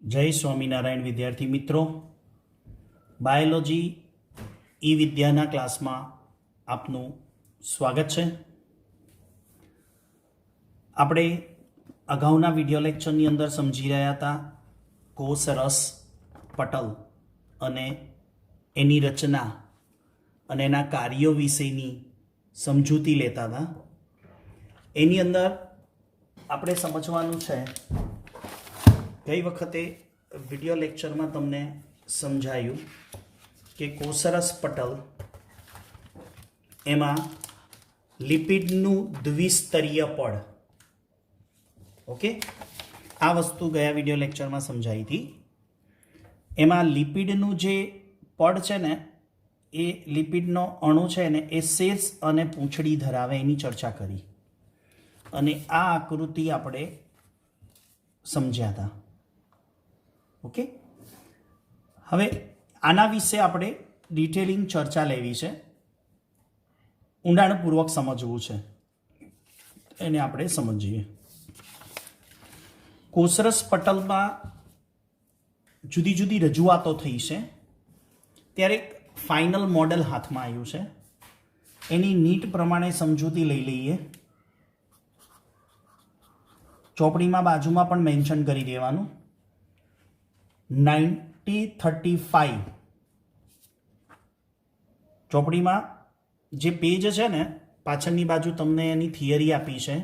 જય સ્વામિનારાયણ વિદ્યાર્થી મિત્રો, બાયોલોજી ઈ વિદ્યાના ક્લાસમાં આપનું સ્વાગત છે. આપણે અગાઉના વિડીયો લેક્ચરની અંદર સમજી રહ્યા હતા કોષ રસ પટલ અને એની રચના અને એના કાર્યો વિશેની સમજૂતી લેતા હતા. એની અંદર આપણે સમજવાનું છે, ગઈ વખતે વિડીયો લેક્ચરમાં તમને સમજાયું કે કોષરસ પટલ એમાં લિપિડનું દ્વિસ્તરીય પડ, ઓકે, આ વસ્તુ ગયા વિડીયો લેક્ચરમાં સમજાઈ હતી. એમાં લિપિડનું જે પડ છે ને, એ લિપિડનો અણુ છે ને, એ શીર્ષ અને પૂંછડી ધરાવે એની ચર્ચા કરી અને આ આકૃતિ આપણે સમજ્યા હતા. ઓકે, હવે આના વિશે આપણે ડિટેલિંગ ચર્ચા લેવી છે, ઊંડાણપૂર્વક સમજવું છે, એને આપણે સમજીએ. કોષરસ પટલમાં જુદી જુદી રજૂઆતો થઈ છે, ત્યારે એક ફાઇનલ મોડેલ હાથમાં આવ્યું છે. એની નીટ પ્રમાણે સમજૂતી લઈ લઈએ. ચોપડીમાં બાજુમાં પણ મેન્શન કરી દેવાનું. 1935 ચોપડીમાં જે પેજ છે ને, પાછળની બાજુ તમને એની થિયરી આપી છે,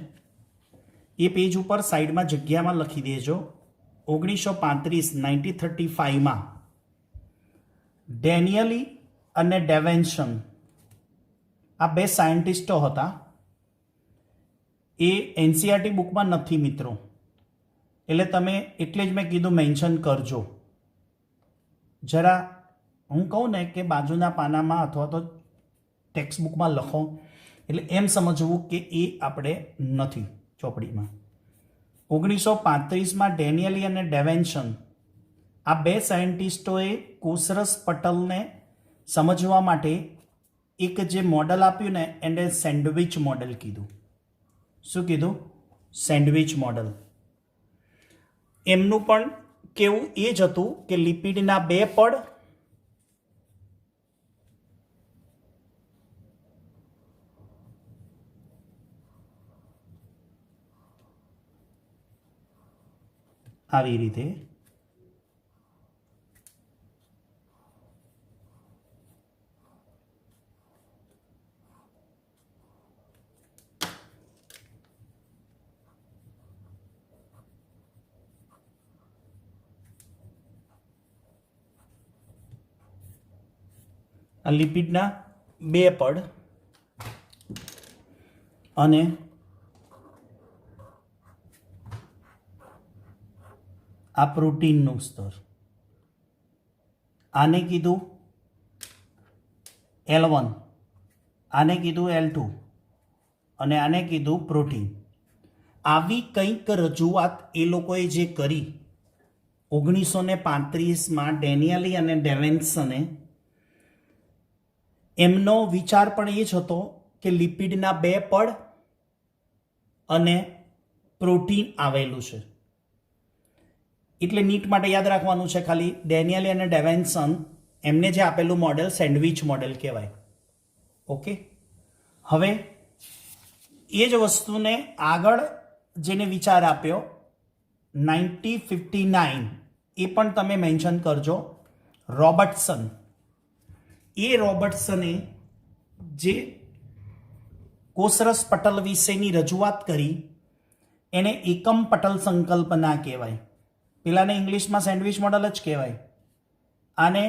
એ પેજ ઉપર સાઈડમાં જગ્યામાં લખી દેજો 1935 ડેનિયલી અને ડેવેન્શન આ બે સાયન્ટિસ્ટો હતા. એ એનસીઆરટી બુકમાં નથી મિત્રો, એટલે તમે એટલે જ મેં કીધું મેન્શન કરજો. જરા હું કહું ને કે બાજુના પાનામાં અથવા તો ટેક્સ્ટ બુકમાં લખો, એટલે એમ સમજવું કે એ આપણે નથી ચોપડીમાં. 1935 ડેનિયલી અને ડેવેન્શન આ બે સાયન્ટિસ્ટોએ કોષરસ પટલને સમજવા માટે એક જે મોડલ આપ્યું ને, એને સેન્ડવિચ મોડલ કીધું. શું કીધું? Sandwich model. એમનું પણ કેવું એ જ હતું કે લિપિડના બે પડ આવી રીતે આ લિપિડના બે પડ અને આ પ્રોટીનનું સ્તર. આને કીધું L1, આને કીધું L2 અને આને કીધું પ્રોટીન. આવી કંઈક રજૂઆત એ લોકોએ જે કરી 1935 ડેનિયલી અને ડેવેન્સને, એમનો વિચાર પણ એ જ હતો કે લિપિડના બે પડ અને પ્રોટીન આવેલું છે. એટલે નીટ માટે યાદ રાખવાનું છે ખાલી, ડેનિયલી અને ડેવેન્સન એમને જે આપેલું મોડેલ સેન્ડવિચ મોડેલ કહેવાય. ઓકે, હવે એ જ વસ્તુને આગળ જેને વિચાર આપ્યો 1959, એ પણ તમે મેન્શન કરજો, રોબર્ટસન. એ રોબર્ટસને જે કોષરસ પટલ વિશેની રજૂઆત કરી એને એકમ પટલ સંકલ્પના કહેવાય. પેલાને ઇંગ્લિશમાં સેન્ડવિચ મોડલ જ કહેવાય, આને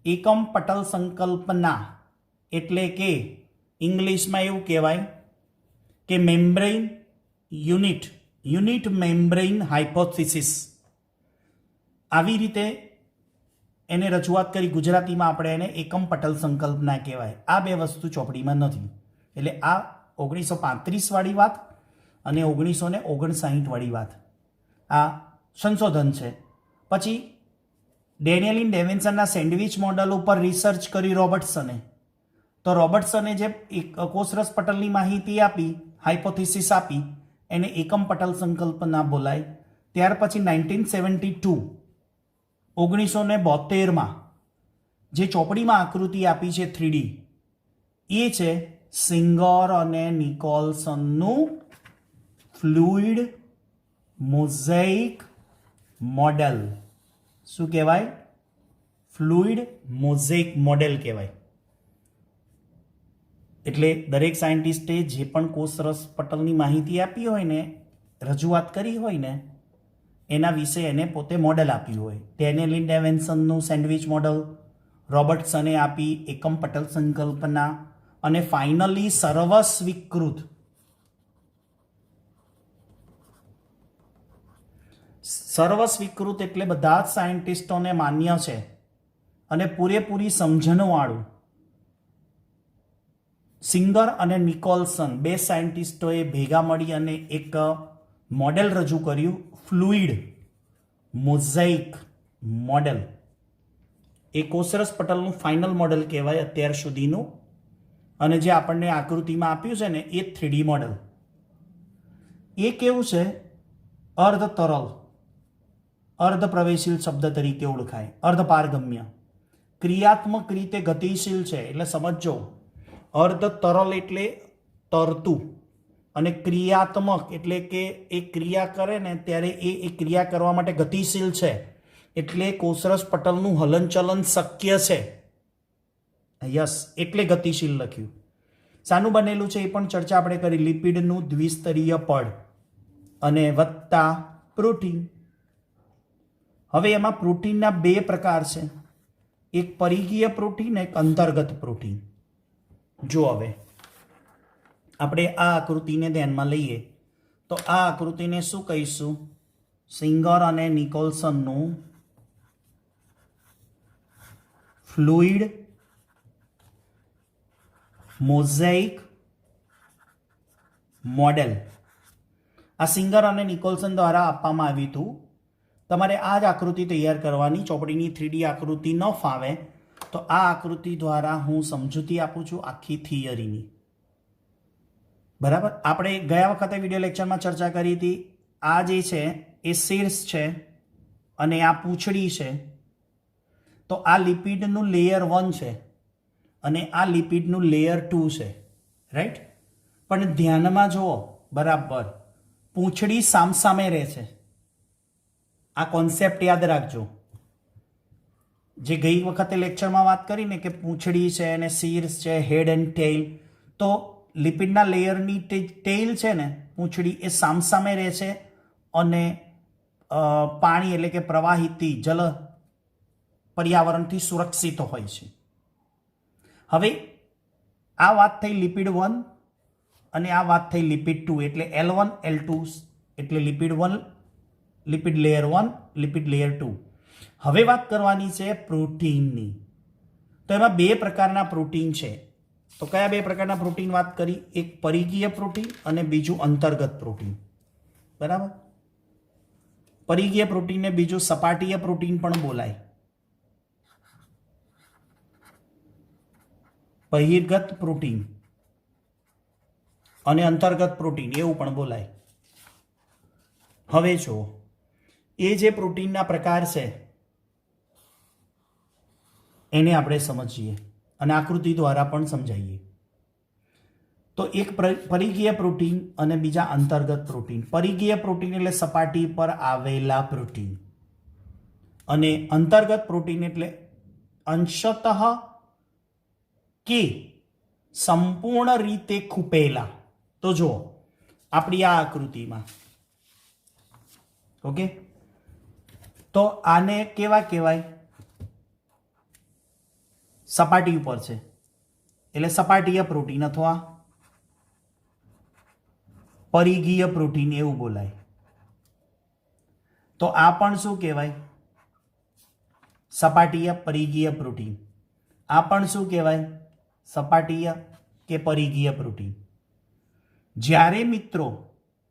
એકમ પટલ સંકલ્પના એટલે કે ઇંગ્લિશમાં એવું કહેવાય કે મેમ્બ્રેન યુનિટ મેમ્બ્રેન હાઇપોથિસિસ. આવી રીતે એને રજૂઆત કરી. ગુજરાતીમાં આપણે એને એકમ પટલ સંકલ્પના કહેવાય. આ બે વસ્તુ ચોપડીમાં નથી. એટલે આ 1935 વાળી વાત અને 1959 વાળી વાત આ સંશોધન છે. પછી ડેનિયલી ડેવિન્સનના સેન્ડવિચ મોડલ ઉપર રિસર્ચ કરી રોબર્ટસને. તો રોબર્ટસને જે કોષરસ પટલની માહિતી આપી, હાઇપોથિસિસ આપી, એને એકમ પટલ સંકલ્પના બોલાય. ત્યાર પછી 1972 1972 જે ચોપડીમાં આકૃતિ આપી છે 3D એ છે સિંગર અને નિકોલસનનું ફ્લુઇડ મોઝેઇક મોડેલ. શું કહેવાય? ફ્લુઇડ મોઝેઇક મોડેલ કહેવાય. એટલે દરેક સાયન્ટિસ્ટે જે પણ કોષરસ પટલની માહિતી આપી હોય ને, રજૂઆત કરી હોય ને, એના વિશે એને પોતે મોડેલ આપ્યું હોય. ડેનિયલ ડેવિન્સનનું સેન્ડવિચ મોડેલ, રોબર્ટસને આપી એકમ પટલ સંકલ્પના, અને ફાઇનલી સર્વસ્વીકૃત એટલે બધા જ સાયન્ટિસ્ટોને માન્ય છે અને પૂરેપૂરી સમજણવાળું સિંગર અને નિકોલસન બે સાયન્ટિસ્ટોએ ભેગા મળી અને એક મોડેલ રજૂ કર્યું, ફ્લુઇડ મોઝેઇક મોડેલ. એ કોષરસ પટલનું ફાઇનલ મોડેલ કહેવાય અત્યાર સુધીનું. અને જે આપણને આકૃતિમાં આપ્યું છે ને એ 3D મોડેલ. એ કેવું છે? અર્ધ તરલ, અર્ધ પ્રવેશીલ શબ્દ તરીકે ઓળખાય, અર્ધ પારગમ્ય, ક્રિયાત્મક રીતે ગતિશીલ છે. એટલે સમજો, અર્ધ તરલ એટલે તરતું, અને ક્રિયાત્મક એટલે કે એ ક્રિયા કરે ને ત્યારે એ ક્રિયા કરવા માટે ગતિશીલ છે. એટલે કોષરસ પટલનું હલનચલન શક્ય છે. યસ, એટલે ગતિશીલ લખ્યું. શાનું બનેલું છે એ પણ ચર્ચા આપણે કરી. લિપિડનું દ્વિસ્તરીય પડ અને વત્તા પ્રોટીન. હવે એમાં પ્રોટીનના બે પ્રકાર છે, એક પરિઘીય પ્રોટીન, એક અંતર્ગત પ્રોટીન. જો હવે આપણે આ આકૃતિને ધ્યાનમાં લઈએ તો આ આકૃતિને શું કહીશું? સિંગર અને નિકોલસનનું ફ્લુઇડ મોઝેઇક મોડેલ. આ સિંગર અને નિકોલસન દ્વારા આપવામાં આવ્યું હતું. તમારે આ જ આકૃતિ તૈયાર કરવાની. ચોપડીની 3D આકૃતિ ન ફાવે તો આ આકૃતિ દ્વારા હું સમજૂતી આપું છું આખી થિયરીની. બરાબર? આપણે ગયા વખતે વિડીયો લેક્ચરમાં ચર્ચા કરી હતી. આ જે છે એ શીર્ષ છે અને આ પૂંછડી છે. તો આ લિપિડનું લેયર 1 છે અને આ લિપિડનું લેયર 2 છે. રાઈટ? પણ ધ્યાનમાં જુઓ બરાબર, પૂંછડી સામસામે રહે છે. આ કોન્સેપ્ટ યાદ રાખજો. જે ગઈ વખતે લેક્ચરમાં વાત કરીને કે પૂંછડી છે અને શીર્ષ છે, હેડ એન્ડ ટેઇલ. તો લિપિડના લેયરની ટેઇલ છે ને, પૂંછડી, એ સામસામે રહે છે અને પાણી એટલે કે પ્રવાહીથી, જલ પર્યાવરણથી સુરક્ષિત હોય છે. હવે આ વાત થઈ લિપિડ 1 અને આ વાત થઈ લિપિડ 2. એટલે L1 L2 એટલે lipid 1, lipid layer 1, lipid layer 2. હવે વાત કરવાની છે પ્રોટીનની. તો એમાં બે પ્રકારના પ્રોટીન છે. તો કયા બે પ્રકારના પ્રોટીન વાત કરી? એક પરિઘીય પ્રોટીન અને બીજું અંતર્ગત પ્રોટીન. બરાબર? પરિઘીય પ્રોટીનને બીજું સપાટીય પ્રોટીન પણ બોલાય. બહિર્ગત પ્રોટીન અને અંતર્ગત પ્રોટીન એવું પણ બોલાય. હવે જુઓ, એ જે પ્રોટીનના પ્રકાર છે એને આપણે સમજીએ અને આકૃતિ દ્વારા પણ સમજાવીએ. તો એક પરિઘીય પ્રોટીન અને બીજા અંતર્ગત પ્રોટીન. પરિઘીય પ્રોટીન એટલે સપાટી પર આવેલા પ્રોટીન, અને અંતર્ગત પ્રોટીન એટલે અંશતઃ કે સંપૂર્ણ રીતે ખૂપેલા. તો જુઓ આપણી આ આકૃતિમાં, ઓકે, તો આને કેવા કહેવાય? સપાટી ઉપર છે એટલે સપાટીય પ્રોટીન અથવા પરિઘીય પ્રોટીન એવું બોલાય. તો આ પણ શું કહેવાય? સપાટીય પરિઘીય પ્રોટીન. આ પણ શું કહેવાય? સપાટીય કે પરિઘીય પ્રોટીન. જ્યારે મિત્રો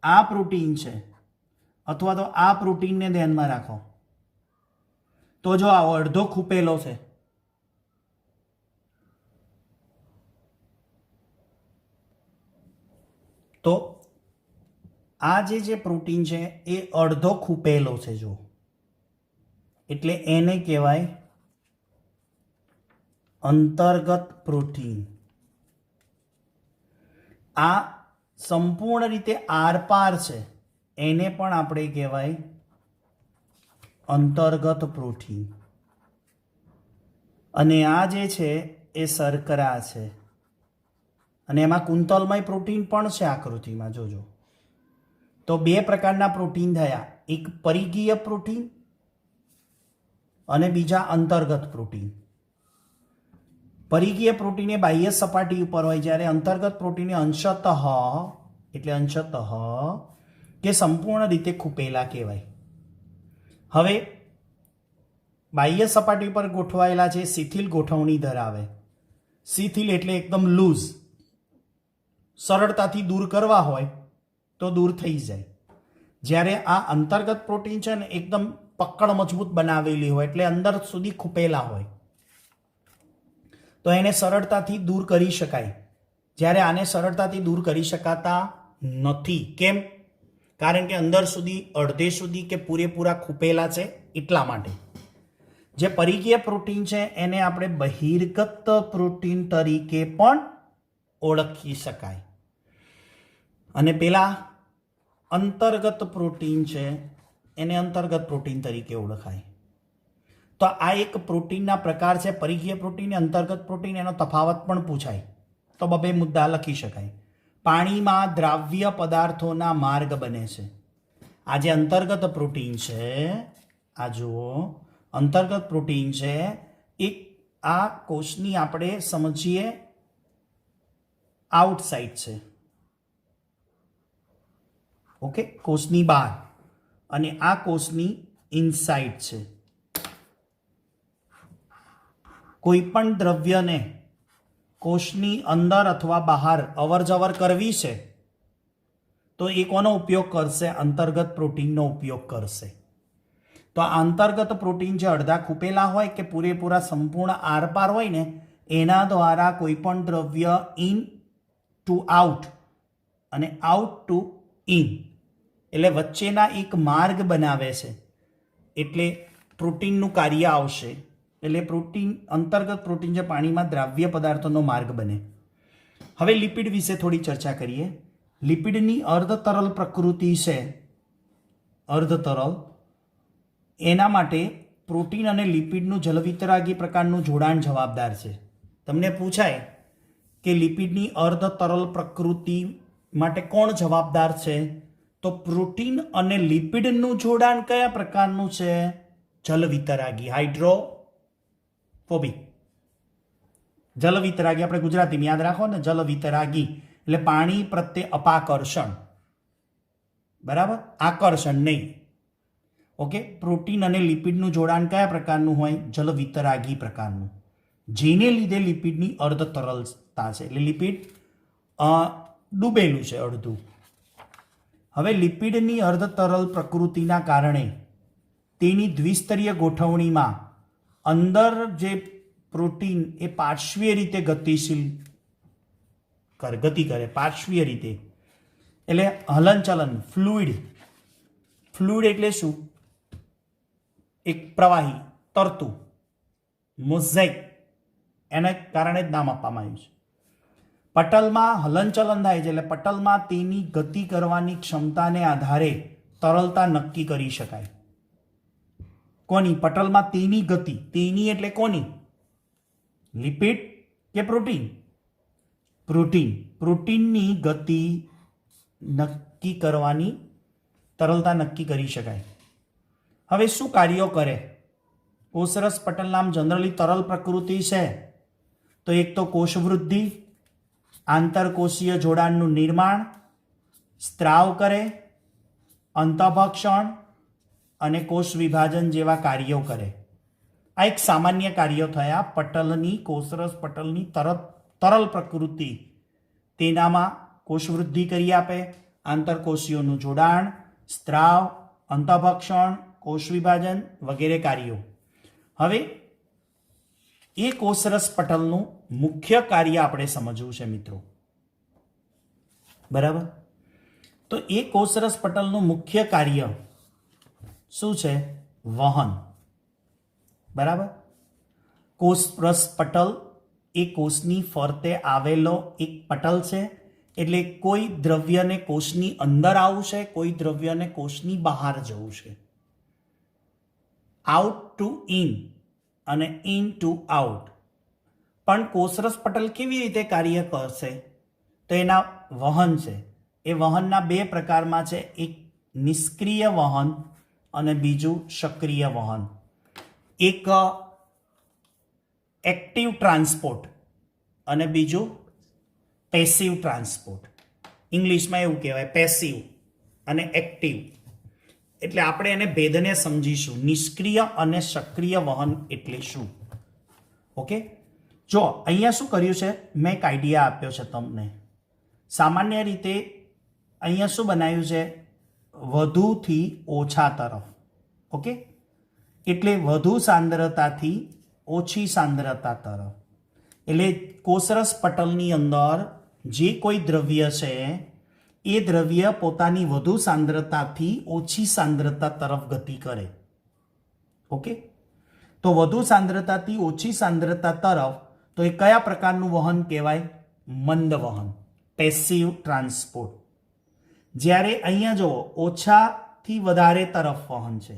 આ પ્રોટીન છે અથવા તો આ પ્રોટીનને ધ્યાનમાં રાખો, તો જો આ અડધો ખૂપેલો છે, તો આ જે પ્રોટીન છે એ અડધો ખૂપેલો છે. જો એટલે એને કહેવાય અંતર્ગત પ્રોટીન. આ સંપૂર્ણ રીતે આરપાર છે એને પણ આપણે કહેવાય અંતર્ગત પ્રોટીન. અને આ જે છે એ શર્કરા છે અને એમાં કુંતલમય પ્રોટીન પણ છે આકૃતિમાં જોજો. તો બે પ્રકારના પ્રોટીન થયા, એક પરિઘીય પ્રોટીન અને બીજા અંતર્ગત પ્રોટીન. પરિઘીય પ્રોટીન એ બાહ્ય સપાટી ઉપર હોય, જ્યારે અંતર્ગત પ્રોટીન એ અંશતઃ એટલે અંશતઃ કે સંપૂર્ણ રીતે ખૂપેલા કહેવાય. હવે બાહ્ય સપાટી પર ગોઠવાયેલા છે, શિથિલ ગોઠવણી ધરાવે. શિથિલ એટલે એકદમ લૂઝ, સરળતાથી દૂર કરવા હોય તો દૂર થઈ જાય. જ્યારે આ અંતર્ગત પ્રોટીન છે ને એકદમ પકડ મજબૂત બનાવેલી હોય એટલે અંદર સુધી ખૂપેલા હોય તો એને સરળતાથી દૂર કરી શકાય. જ્યારે આને સરળતાથી દૂર કરી શકાતા નથી. કેમ? કારણ કે અંદર સુધી, અડધે સુધી કે પૂરેપૂરા ખૂપેલા છે એટલા માટે. જે પરિઘીય પ્રોટીન છે એને આપણે બહિર્ગત પ્રોટીન તરીકે પણ ઓળખી શકાય. અને પેલા અંતર્ગત પ્રોટીન છે એને અંતર્ગત પ્રોટીન તરીકે ઓળખાય. તો આ એક પ્રોટીનના પ્રકાર છે, પરિઘીય પ્રોટીન, અંતર્ગત પ્રોટીન. એનો તફાવત પણ પૂછાય તો બબે મુદ્દા લખી શકાય. પાણીમાં દ્રાવ્ય પદાર્થોના માર્ગ બને છે. આ જે અંતર્ગત પ્રોટીન છે, આ જુઓ અંતર્ગત પ્રોટીન છે, એક આ કોષની આપણે સમજીએ આઉટસાઇડ છે, ઓકે, કોષની બહાર, અને આ કોષની ઇનસાઇડ છે. કોઈ પણ દ્રવ્યને કોષની અંદર અથવા બહાર અવર જવર કરવી છે તો એ કોનો ઉપયોગ કરશે? અંતર્ગત પ્રોટીનનો ઉપયોગ કરશે. તો આ અંતર્ગત પ્રોટીન જે અડધા ખૂપેલા હોય કે પૂરેપૂરા સંપૂર્ણ આરપાર હોય ને, એના દ્વારા કોઈ પણ દ્રવ્ય ઇન ટુ આઉટ અને આઉટ ટુ ઇન એટલે વચ્ચેના એક માર્ગ બનાવે છે. એટલે પ્રોટીનનું કાર્ય આવશે. એટલે પ્રોટીન, અંતર્ગત પ્રોટીન જે પાણીમાં દ્રાવ્ય પદાર્થોનો માર્ગ બને. હવે લિપિડ વિશે થોડી ચર્ચા કરીએ. લિપિડની અર્ધતરલ પ્રકૃતિ છે, અર્ધતરલ, એના માટે પ્રોટીન અને લિપિડનું જલવિતરાગી પ્રકારનું જોડાણ જવાબદાર છે. તમને પૂછાય કે લિપિડની અર્ધતરલ પ્રકૃતિ માટે કોણ જવાબદાર છે? તો પ્રોટીન અને લિપિડનું જોડાણ કયા પ્રકારનું છે? જલવિતરાગી, હાઇડ્રોફોબિક. જલવિતરાગી આપણે ગુજરાતીમાં યાદ રાખો ને, જલવિતરાગી એટલે પાણી પ્રત્યે અપાકર્ષણ, બરાબર, આકર્ષણ નહીં. ઓકે, પ્રોટીન અને લિપિડનું જોડાણ કયા પ્રકારનું હોય? જલવિતરાગી પ્રકારનું, જેને લીધે લિપિડની અર્ધતરલતા છે. એટલે લિપિડ ડૂબેલું છે અડધું. હવે લિપિડની અર્ધતરલ પ્રકૃતિના કારણે તેની દ્વિસ્તરીય ગોઠવણીમાં અંદર જે પ્રોટીન એ પાર્શ્વીય રીતે ગતિ કરે, પાર્શ્વીય રીતે એટલે હલનચલન, ફ્લુઇડ. ફ્લુઇડ એટલે શું? એક પ્રવાહી, તરતું, મોઝેક, એને કારણે જ નામ આપવામાં આવ્યું છે. પટલમાં હલનચલન થાય છે એટલે પટલમાં તેની ગતિ કરવાની ક્ષમતાને આધારે તરલતા નક્કી કરી શકાય. કોની? પટલમાં તેની ગતિ. તેની એટલે કોની? લિપિડ કે પ્રોટીન? પ્રોટીન. પ્રોટીનની ગતિ નક્કી કરવાની, તરલતા નક્કી કરી શકાય. હવે શું કાર્યો કરે? કોષરસ પટલના જનરલી તરલ પ્રકૃતિ છે તો એક તો કોષ વૃદ્ધિ, આંતરકોષીય જોડાણનું નિર્માણ, સ્ત્રાવ કરે, અંતઃભક્ષણ અને કોષ વિભાજન જેવા કાર્યો કરે. આ એક સામાન્ય કાર્યો થયા પટલની, કોષરસ પટલની તરલ પ્રકૃતિ. તેનામાં કોષ વૃદ્ધિ કરી આપે, આંતરકોષીયોનું જોડાણ, સ્ત્રાવ, અંતઃભક્ષણ, કોષ વિભાજન વગેરે કાર્યો. હવે એ કોષરસ પટલનું મુખ્ય કાર્ય આપણે સમજવું છે મિત્રો, બરાબર? તો એ કોષરસ પટલનું મુખ્ય કાર્ય શું છે? વહન. બરાબર. કોષરસ પટલ એ કોષની ફરતે આવેલો એક પટલ છે. એટલે કોઈ દ્રવ્યને કોષની અંદર આવવું છે, કોઈ દ્રવ્યને કોષની બહાર જવું છે. આઉટ ટુ ઇન અને ઇન ટુ આઉટ. પણ કોષરસ પટલ કેવી રીતે કાર્ય કરશે? તો એના વહન છે. એ વહનના બે પ્રકારમાં છે. એક નિષ્ક્રિય વહન અને બીજું સક્રિય વહન. એક એક્ટિવ ટ્રાન્સપોર્ટ અને બીજું પેસિવ ટ્રાન્સપોર્ટ. ઇંગ્લિશમાં એવું કહેવાય પેસિવ અને એક્ટિવ. એટલે આપણે એને ભેદને સમજીશું. નિષ્ક્રિય અને સક્રિય વહન એટલે શું? ઓકે, જો અહીંયા શું કર્યું છે, મેં એક આઈડિયા આપ્યો છે તમને. સામાન્ય રીતે અહીંયા શું બનાવ્યું છે, વધુથી ઓછા તરફ. ઓકે, એટલે વધુ સાંદ્રતાથી ઓછી સાંદ્રતા તરફ. એટલે કોષરસ પટલની અંદર જે કોઈ દ્રવ્ય છે એ દ્રવ્ય પોતાની વધુ સાંદ્રતાથી ઓછી સાંદ્રતા તરફ ગતિ કરે. ઓકે, તો વધુ સાંદ્રતાથી ઓછી સાંદ્રતા તરફ, તો એ કયા પ્રકારનું વહન કહેવાય? મંદ વહન, પેસિવ ટ્રાન્સપોર્ટ. જ્યારે અહીંયા જુઓ ઓછાથી વધારે તરફ વહન છે.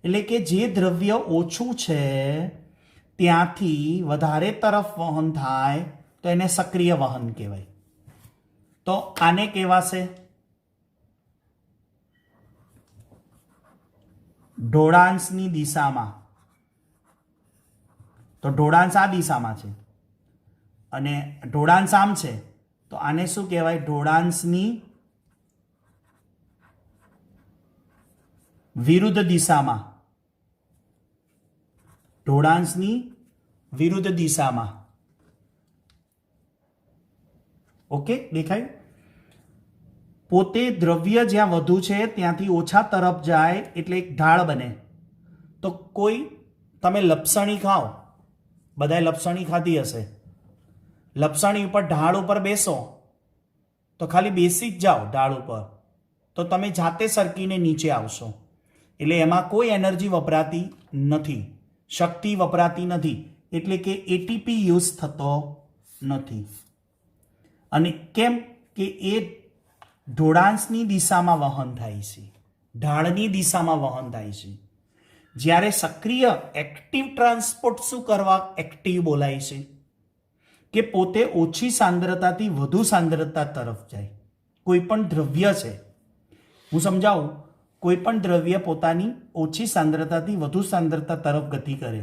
એટલે કે જે દ્રવ્ય ઓછું છે ત્યાંથી વધારે તરફ વહન થાય તો એને સક્રિય વહન કહેવાય. તો આને કહેવાશે ઢોળાંશની દિશામાં. તો ઢોળાંશ આ દિશામાં છે અને ઢોળાંશ આમ છે, તો આને શું કહેવાય? ઢોળાંશની વિરુદ્ધ દિશામાં. ઢોળાંશની વિરુદ્ધ દિશામાં. ઓકે, દેખાયું? પોતે દ્રવ્ય જ્યાં વધુ છે ત્યાંથી ઓછા તરફ જાય એટલે એક ઢાળ બને. તો કોઈ તમે લપસણી ખાઓ, બધાએ લપસણી ખાધી હશે. લપસણી ઉપર ઢાળ ઉપર બેસો તો ખાલી બેસી જ જાઓ ઢાળ ઉપર, તો તમે જાતે સરકીને નીચે આવશો. એટલે એમાં કોઈ એનર્જી વપરાતી નથી, શક્તિ વપરાતી નથી. એટલે કે એટીપી યુઝ થતો નથી. અને કેમ કે એ ઢોળાંશની દિશામાં વહન થાય છે, ઢાળની દિશામાં વહન થાય છે. જ્યારે સક્રિય એક્ટિવ ટ્રાન્સપોર્ટ શું કરવા એક્ટિવ બોલાય છે? કે પોતે ઓછી સાંદ્રતાથી વધુ સાંદ્રતા તરફ જાય. કોઈ પણ દ્રવ્ય છે, હું સમજાવું, કોઈ પણ દ્રવ્ય પોતાની ઓછી સાંદ્રતાથી વધુ સાંદ્રતા તરફ ગતિ કરે,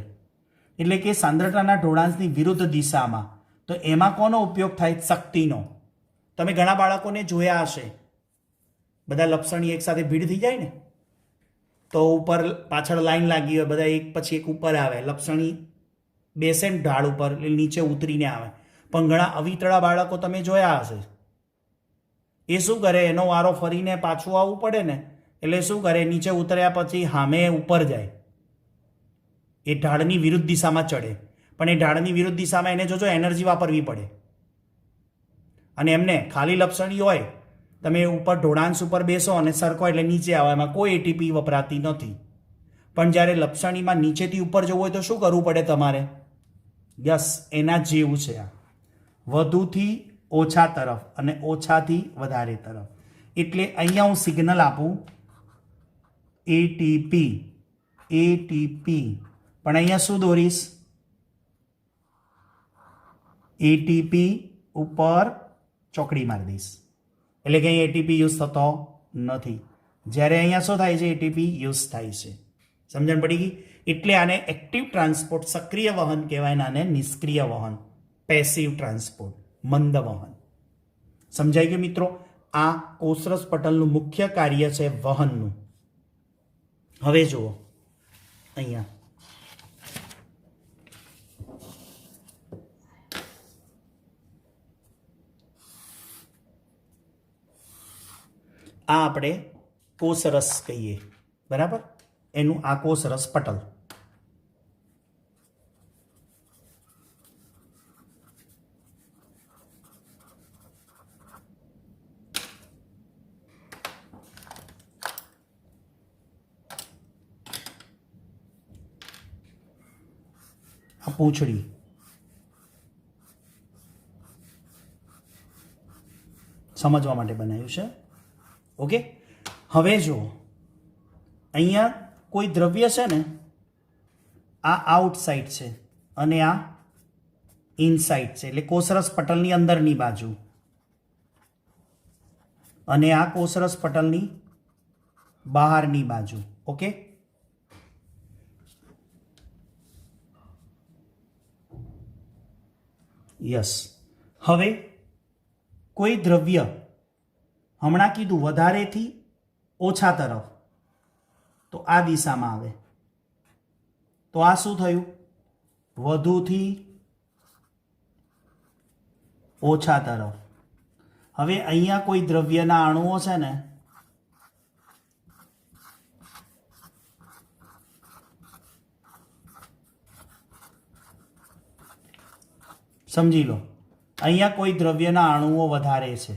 એટલે કે સાંદ્રતાના ઢોળાંશની વિરુદ્ધ દિશામાં. તો એમાં કોનો ઉપયોગ થાય? શક્તિનો. તમે ઘણા બાળકોને જોયા હશે, બધા લપસણી એક સાથે ભીડ થઈ જાય ને, તો ઉપર પાછળ લાઈન લાગી હોય, બધા એક પછી એક ઉપર આવે. લપસણી બેસે ને ઢાળ ઉપર એટલે નીચે ઉતરીને આવે. પણ ઘણા અવિતળા બાળકો તમે જોયા હશે, એ શું કરે, એનો વારો ફરીને પાછું આવવું પડે ને, એટલે શું કરે, નીચે ઉતર્યા પછી સામે ઉપર જાય, એ ઢાળની વિરુદ્ધ દિશામાં ચડે. પણ એ ઢાળની વિરુદ્ધ દિશામાં એને જોજો એનર્જી વાપરવી પડે. અને એમને ખાલી લપસણી હોય, તમે ઉપર ઢોળાંશ ઉપર બેસો અને સરકો એટલે નીચે આવો, એમાં કોઈ એટીપી વપરાતી નથી. પણ જ્યારે લપસણીમાં નીચેથી ઉપર જવું હોય તો શું કરવું પડે તમારે? યસ, એના જેવું છે આ. વધુથી ઓછા તરફ અને ઓછાથી વધારે તરફ. એટલે અહીંયા હું સિગ્નલ આપું એટીપી, એટીપી, પણ અહીંયા શું દોરીશ? એટીપી ઉપર ચોકડી મારી દઈશ. એટલે કે અહીં એટીપી યુઝ થતો નથી. જ્યારે અહીંયા શું થાય છે? એટીપી યુઝ થાય છે. સમજણ પડી ગઈ? એટલે આને એક્ટિવ ટ્રાન્સપોર્ટ, સક્રિય વહન કહેવાય, ને આને નિષ્ક્રિય વહન, પેસિવ ટ્રાન્સપોર્ટ, મંદ વહન. સમજાઈ ગયું મિત્રો? આ કોષરસ પટલનું મુખ્ય કાર્ય છે વહનનું. હવે જુઓ અહીંયા આ આપણે કોષરસ કહીએ, બરાબર? એનું આ કોષરસ પટલ. આ પૂંછડી, સમજવા માટે બનાવ્યું છે. ઓકે, હવે જો અહીંયા કોઈ દ્રવ્ય છે ને, આ આઉટસાઇડ છે અને આ ઇનસાઇડ છે, એટલે કોષરસ પટલની અંદરની બાજુ અને આ કોષરસ પટલની બહારની બાજુ. Okay, yes. હવે કોઈ દ્રવ્ય હમણાં કીધું વધારેથી ઓછા તરફ, તો આ દિશામાં આવે, તો આ શું થયું? વધુથી ઓછા તરફ. હવે અહીંયા કોઈ દ્રવ્યના અણુઓ છે ને, સમજી લો, અહીંયા કોઈ દ્રવ્યના અણુઓ વધારે છે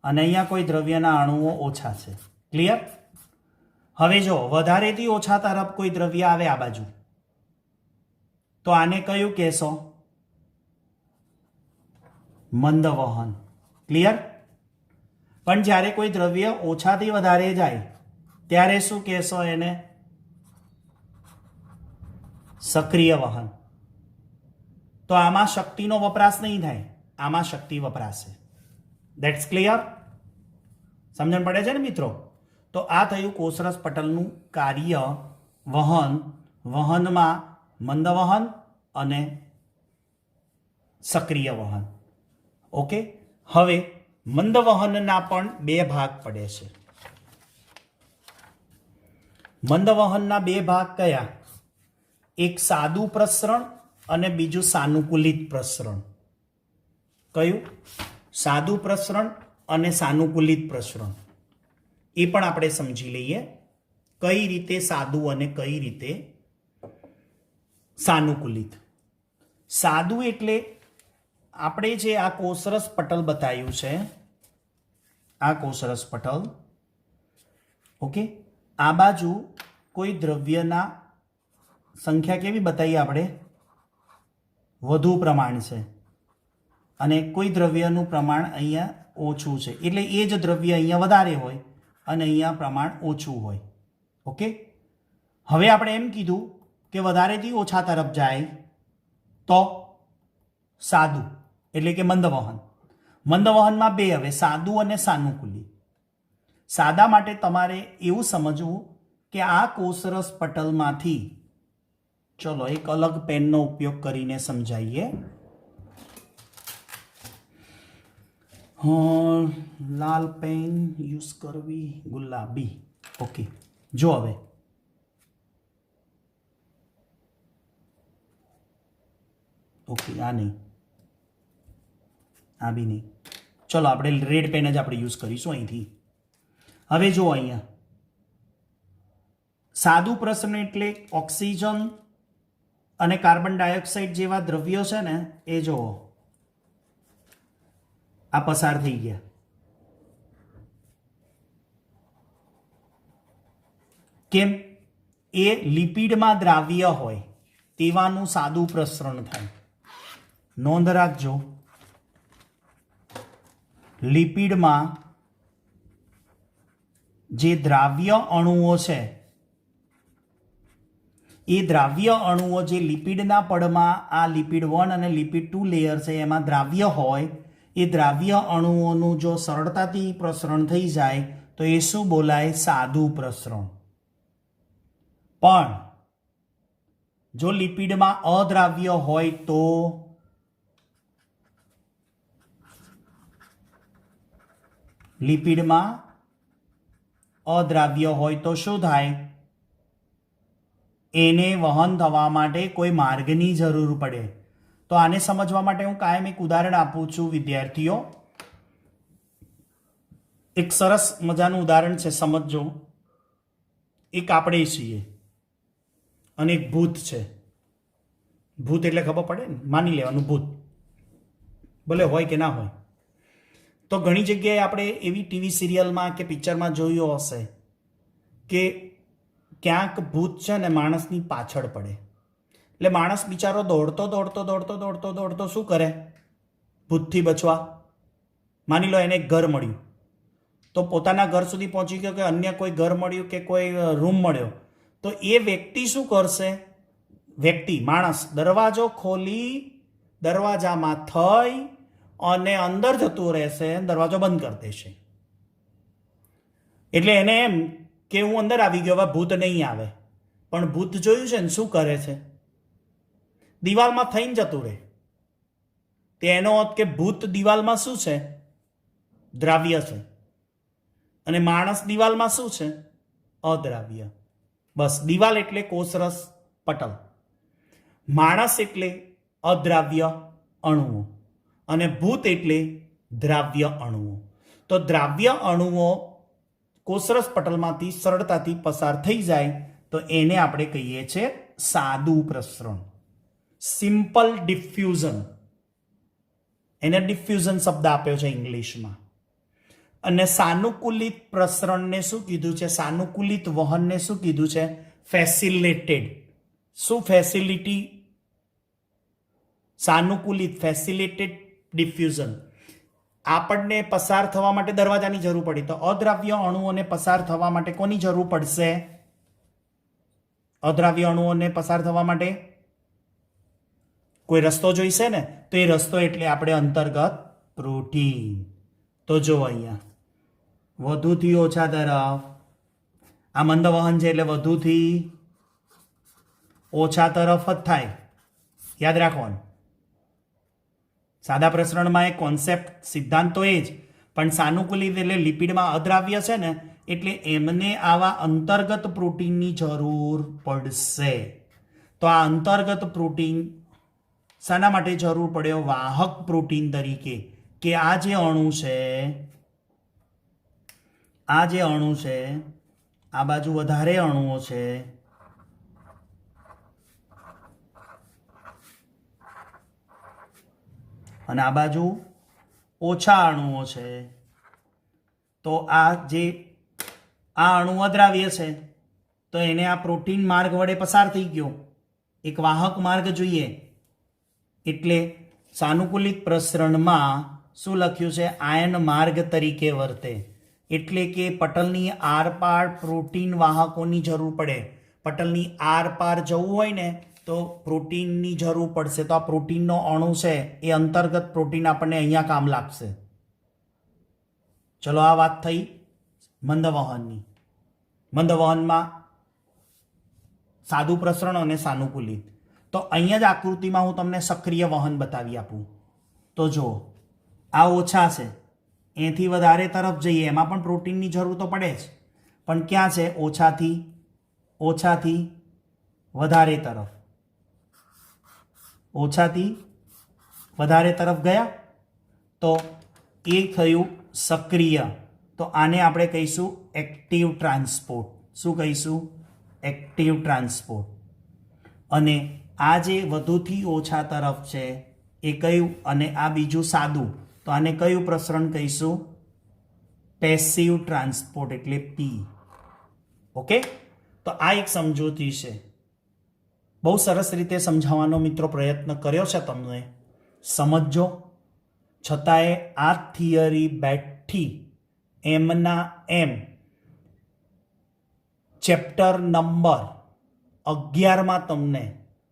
અને અહીંયા કોઈ દ્રવ્યના અણુઓ ઓછા છે. ક્લિયર? હવે જો વધારેથી ઓછા તરફ કોઈ દ્રવ્ય આવે આ બાજુ, તો આને કયું કહેશો? મંદ વહન. ક્લિયર? પણ જ્યારે કોઈ દ્રવ્ય ઓછાથી વધારે જાય ત્યારે શું કહેશો એને? સક્રિય વહન. તો આમાં શક્તિનો વપરાશ નહીં થાય, આમાં શક્તિ વપરાશે. That's clear? સમજણ પડે છે ને મિત્રો? તો આ થયું કોષરસ પટલનું કાર્ય, વહન. વહનમાં મંદ વહન અને સક્રિય વહન. ઓકે, હવે મંદ વહનના પણ બે ભાગ પડે છે. મંદ વહનના બે ભાગ કયા? એક સાદું પ્રસરણ અને બીજું સાનુકૂલિત પ્રસરણ. કયું? સાદું પ્રસરણ અને સાનુકૂલિત પ્રસરણ. એ પણ આપણે સમજી લઈએ, કઈ રીતે સાદું અને કઈ રીતે સાનુકૂલિત. સાદું એટલે આપણે જે આ કોષરસ પટલ બતાવ્યું છે, આ કોષરસ પટલ, ઓકે, આ બાજુ કોઈ દ્રવ્યના સંખ્યા કેવી બતાવી આપણે? વધુ પ્રમાણ છે અને કોઈ દ્રવ્યનું પ્રમાણ અહીંયા ઓછું છે, એટલે એ જ દ્રવ્ય અહીંયા વધારે હોય અને અહીંયા પ્રમાણ ઓછું હોય. ઓકે, હવે આપણે એમ કીધું કે વધારેથી ઓછા તરફ જાય તો સાદું, એટલે કે મંદ વહન. મંદ વહનમાં બે, હવે સાદું અને સાનુકૂલિત. સાદા માટે તમારે એવું સમજવું કે આ કોષરસ પટલમાંથી, ચલો એક અલગ પેનનો ઉપયોગ કરીને સમજાવીએ. લાલ પેન યુઝ કરવી, ગુલાબી. ઓકે, જો હવે ઓકે, આ નહીં, આ બી નહીં. ચલો આપણે રેડ પેન જ આપણે યુઝ કરીશું અહીંથી. હવે જો અહીંયા સાદું પ્રસરણ એટલે ઓક્સિજન અને કાર્બન ડાયોક્સાઇડ જેવા દ્રવ્યો છે ને, એ જુઓ આ પસાર થઈ ગયા. કેમ? એ લિપિડમાં દ્રાવ્ય હોય તેવાનું સાદું પ્રસરણ થાય. નોંધ રાખજો, લિપિડમાં જે દ્રાવ્ય અણુઓ છે, એ દ્રાવ્ય અણુઓ જે લિપિડના પડમાં આ લિપિડ 1 અને લિપિડ 2 લેયર છે એમાં દ્રાવ્ય હોય, એ દ્રાવ્ય અણુઓનું જો સરળતાથી પ્રસરણ થઈ જાય તો એ શું બોલાય? સાદું પ્રસરણ. પણ જો લિપિડમાં અદ્રાવ્ય હોય તો લિપિડમાં અદ્રાવ્ય હોય તો શું થાય? એને વહન થવા માટે કોઈ માર્ગની જરૂર પડે. તો આને સમજવા માટે હું કાયમ એક ઉદાહરણ આપું છું વિદ્યાર્થીઓ. એક સરસ મજાનું ઉદાહરણ છે, સમજજો. એક આપણે છીએ અને એક ભૂત છે. ભૂત એટલે ખબર પડે ને, માની લેવાનું ભૂત, ભલે હોય કે ના હોય. તો ઘણી જગ્યાએ આપણે એવી ટીવી સિરિયલમાં કે પિક્ચરમાં જોયું હશે કે ક્યાંક ભૂત છે ને માણસની પાછળ પડે. એટલે માણસ બિચારો દોડતો દોડતો દોડતો દોડતો દોડતો શું કરે? ભૂતથી બચવા માની લો એને એક ઘર મળ્યું, તો પોતાના ઘર સુધી પહોંચી ગયો કે અન્ય કોઈ ઘર મળ્યું કે કોઈ રૂમ મળ્યો, તો એ વ્યક્તિ શું કરશે? માણસ દરવાજો ખોલી દરવાજામાં થઈ અને અંદર જતું રહેશે, દરવાજો બંધ કરી દેશે. એટલે એને એમ કે હું અંદર આવી ગયો, હવે ભૂત નહીં આવે. પણ ભૂત જોયું છે ને શું કરે છે? દિવાલમાં થઈને જતું રહે. તેનો અર્થ કે ભૂત દિવાલમાં શું છે? દ્રાવ્ય છે. અને માણસ દિવાલમાં શું છે? અદ્રાવ્ય. બસ, દિવાલ એટલે કોષરસ પટલ, માણસ એટલે અદ્રાવ્ય અણુઓ અને ભૂત એટલે દ્રાવ્ય અણુઓ. તો દ્રાવ્ય અણુઓ કોષરસ પટલમાંથી સરળતાથી પસાર થઈ જાય તો એને આપણે કહીએ છીએ સાદું પ્રસરણ, સિમ્પલ ડિફ્યુઝન. એને ડિફ્યુઝન શબ્દ આપ્યો છે ઇંગ્લિશમાં. અને સાનુકૂલિત પ્રસરણને શું કીધું છે? સાનુકૂલિત વહનને શું કીધું છે? ફેસિલિટેડ. શું ફેસિલિટી? સાનુકૂલિત, ફેસિલિટેડ ડિફ્યુઝન. આપણને પસાર થવા માટે દરવાજાની જરૂર પડી, તો અદ્રાવ્ય અણુઓને પસાર થવા માટે કોની જરૂર પડશે? અદ્રાવ્ય અણુઓને પસાર થવા માટે કોઈ રસ્તો જોઈશે ને, તો એ રસ્તો એટલે આપણે અંતર્ગત પ્રોટીન. તો જો અહીંયા વધુથી ઓછા તરફ આ મંદ વહન છે, એટલે વધુથી ઓછા તરફ જ થાય. યાદ રાખવાનું, સાદા પ્રસરણમાં એક કોન્સેપ્ટ, સિદ્ધાંત તો એ જ, પણ સાનુકૂલિત એટલે લિપિડમાં અદ્રાવ્ય છે ને, એટલે એમને આવા અંતર્ગત પ્રોટીનની જરૂર પડશે. તો આ અંતર્ગત પ્રોટીન શાના માટે જરૂર પડ્યો? વાહક પ્રોટીન તરીકે. કે આ જે અણુ છે, આ બાજુ વધારે અણુઓ છે, અને આ બાજુ ઓછા અણુઓ છે. તો આ અણુ અદ્રાવ્ય છે, તો એને આ પ્રોટીન માર્ગ વડે પસાર થઈ ગયો. એક વાહક માર્ગ જોઈએ. એટલે સાનુકૂલિત પ્રસરણમાં શું લખ્યું છે? આયન માર્ગ તરીકે વર્તે. એટલે કે પટલની આરપાર પ્રોટીન વાહકોની જરૂર પડે. પટલની આરપાર જવું હોય ને તો પ્રોટીનની જરૂર પડશે. તો આ પ્રોટીનનો અણુ છે એ અંતર્ગત પ્રોટીન આપણને અહીંયા કામ લાગશે. ચલો, આ વાત થઈ મંદ વહનની. મંદ વહનમાં સાદું પ્રસરણ અને સાનુકૂલિત. તો અહીંયા જ આકૃતિમાં હું તમને સક્રિય વહન બતાવી આપું. તો જો આ ઓછા છે, એથી વધારે તરફ જઈએ, એમાં પણ પ્રોટીનની જરૂર તો પડે જ, પણ ક્યાં છે? ઓછાથી વધારે તરફ. ઓછાથી વધારે તરફ ગયા તો એ થયું સક્રિય. તો આને આપણે કહીશું એક્ટિવ ટ્રાન્સપોર્ટ. શું કહીશું? Active transport. અને આ જે વધુથી ઓછા તરફ છે એ કયું? અને આ બીજું સાદું, તો આને કયું પ્રસરણ કહીશું? પેસિવ ટ્રાન્સપોર્ટ, એટલે પી. ઓકે, તો આ એક સમજૂતી છે. બહુ સરસ રીતે સમજાવવાનો મિત્રો પ્રયત્ન કર્યો છે તમને. સમજો. છતાંય આ થિયરી બેઠી એમના એમ ચેપ્ટર નંબર 11માં તમને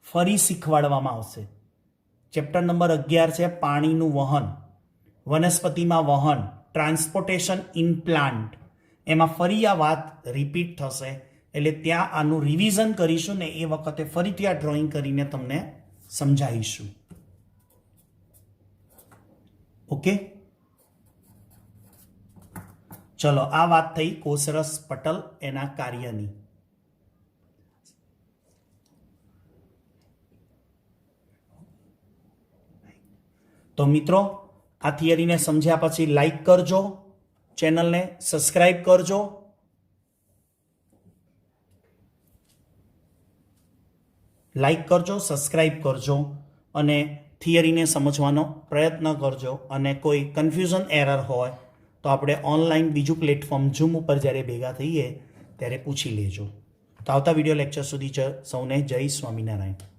ફરી શીખવાડવામાં આવશે. ચેપ્ટર નંબર 11 છે પાણીનું વહન, વનસ્પતિમાં વહન, ટ્રાન્સપોર્ટેશન ઇન પ્લાન્ટ. એમાં ફરી આ વાત રિપીટ થશે. એટલે ત્યાં આનું રિવિઝન કરીશું ને એ વખતે ફરીથી આ ડ્રોઈંગ કરીને તમને સમજાવીશું. ઓકે, ચલો, આ વાત થઈ કોષરસ પટલ એના કાર્યની. તો મિત્રો, આ થિયરીને સમજ્યા પછી લાઈક કરજો, ચેનલને સબસ્ક્રાઇબ કરજો. સબસ્ક્રાઇબ કરજો અને થિયરીને સમજવાનો પ્રયત્ન કરજો. અને કોઈ કન્ફ્યુઝન એરર હોય તો આપણે ઓનલાઈન બીજું પ્લેટફોર્મ ઝૂમ ઉપર જ્યારે ભેગા થઈએ ત્યારે પૂછી લેજો. તો આવતા વિડીયો લેક્ચર સુધી સૌને જય સ્વામિનારાયણ.